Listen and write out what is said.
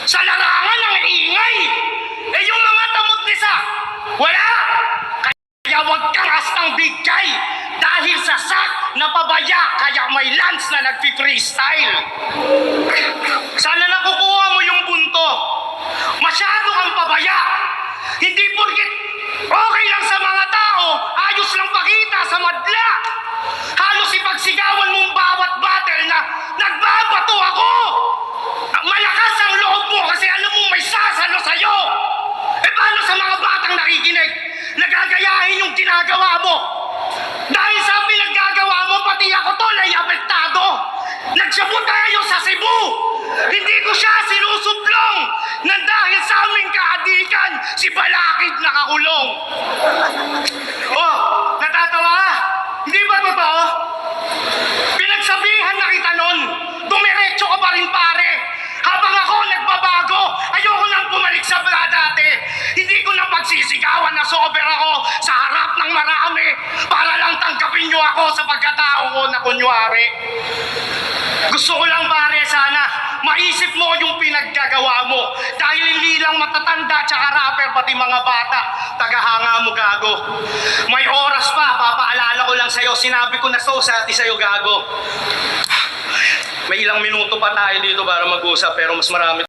Sa larangan ng ingay. Eh yung mga tamod-nisa, wala. Kaya huwag kang astang bigay dahil sa sak na pabaya kaya may lance na nagpi-freestyle. Sana nakukuha mo yung punto. Masyado kang pabaya. Hindi porket okay lang sa mga tao, ayos lang pakita sa madla. Halos ipagsigawan mong bawat battle na nagbabato ako. Malakas ang loob mo kasi alam mo may sasalo sa'yo. Eh paano sa mga batang nakikinig? Nagagayahin yung ginagawa mo. Dahil sa pinaggagawa mo, pati ako tol ay apektado. Nagsabot tayo sa Cebu. Hindi ko siya sinusuplong nang dahil sa aming kaadikan, si Balakid nakakulong. Oh, natatawa ka? Hindi ba totoo? Pinagsabihan na kita nun. Dumiretso ka pa rin pare. Habang ako nagbabago, ayoko nang bumalik sa dati. Hindi ko na pagsisigawan na sober ako sa harap ng marami para lang tanggapin niyo ako sa pagkatao ko na kunwari. Gusto ko lang pare sana maisip mo yung pinaggagawa mo dahil hindi lang matatanda tsaka rapper pati mga bata tagahanga mo gago. May oras pa, papaalala ko lang sa'yo, sinabi ko na sa'yo gago. May ilang minuto pa tayo dito para mag-usap pero mas marami